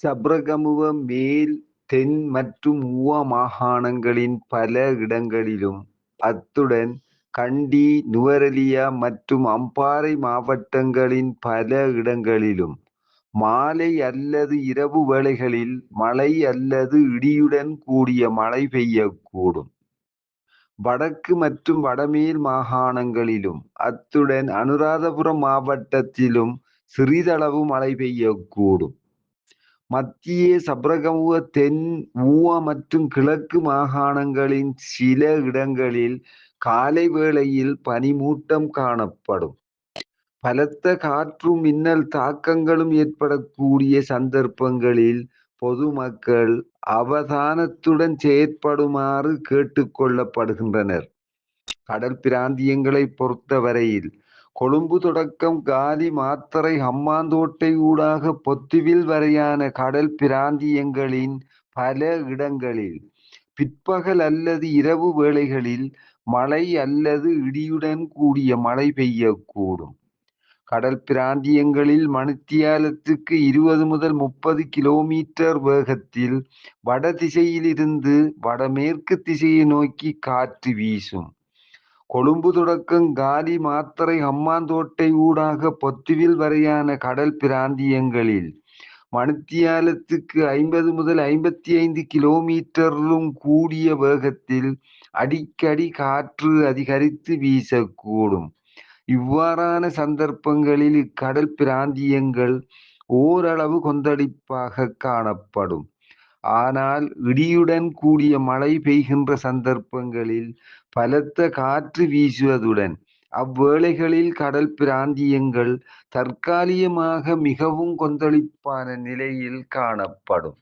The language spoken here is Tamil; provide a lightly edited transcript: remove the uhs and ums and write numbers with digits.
சப்ரகமுவ மேல், தென் மற்றும் ஊவா மாகாணங்களின் பல இடங்களிலும், அத்துடன் கண்டி, நுவரெலியா மற்றும் அம்பாறை மாவட்டங்களின் பல இடங்களிலும் மாலை அல்லது இரவு வேளைகளில் மழை அல்லது இடியுடன் கூடிய மழை பெய்யக்கூடும். வடக்கு மற்றும் வடமேல் மாகாணங்களிலும், அத்துடன் அனுராதபுரம் மாவட்டத்திலும் சிறிதளவு மழை பெய்யக்கூடும். மத்திய சப்ரகமுவ, தென், ஊவா மற்றும் கிழக்கு மாகாணங்களின் சில இடங்களில் காலை வேளையில் பனிமூட்டம் காணப்படும். பலத்த காற்றும் மின்னல் தாக்கங்களும் ஏற்படக்கூடிய சந்தர்ப்பங்களில் பொதுமக்கள் அவதானத்துடன் செயற்படுமாறு கேட்டுக்கொள்ளப்படுகின்றனர். கடல் பிராந்தியங்களை பொறுத்தவரையில் கொழும்பு தொடக்கம் காலி, மாத்தறை, ஹம்பாந்தோட்டை ஊடாக பொத்துவில் வரையான கடல் பிராந்தியங்களின் பல இடங்களில் பிற்பகல் அல்லது இரவு வேளைகளில் மழை அல்லது இடியுடன் கூடிய மழை பெய்யக்கூடும். கடல் பிராந்தியங்களில் மணித்தியாலத்துக்கு 20 முதல் 30 கிலோமீட்டர் வேகத்தில் வடதிசையிலிருந்து வடமேற்கு திசையை நோக்கி காற்று வீசும். கொழும்பு தொடக்கம் காலி, மாத்தறை, ஹம்பாந்தோட்டை ஊடாக பொத்துவில் வரையான கடல் பிராந்தியங்களில் மணித்தியாலத்துக்கு 50 முதல் 55 கிலோமீட்டரிலும் கூடிய வேகத்தில் அடிக்கடி காற்று அதிகரித்து வீசக்கூடும். இவ்வாறான சந்தர்ப்பங்களில் இக்கடல் பிராந்தியங்கள் ஓரளவு கொந்தளிப்பாக காணப்படும். ஆனால் இடியுடன் கூடிய மழை பெய்கின்ற சந்தர்ப்பங்களில் பலத்த காற்று வீசுவதுடன் அவ்வேளைகளில் கடல் பிராந்தியங்கள் தற்காலிகமாக மிகவும் கொந்தளிப்பான நிலையில் காணப்படும்.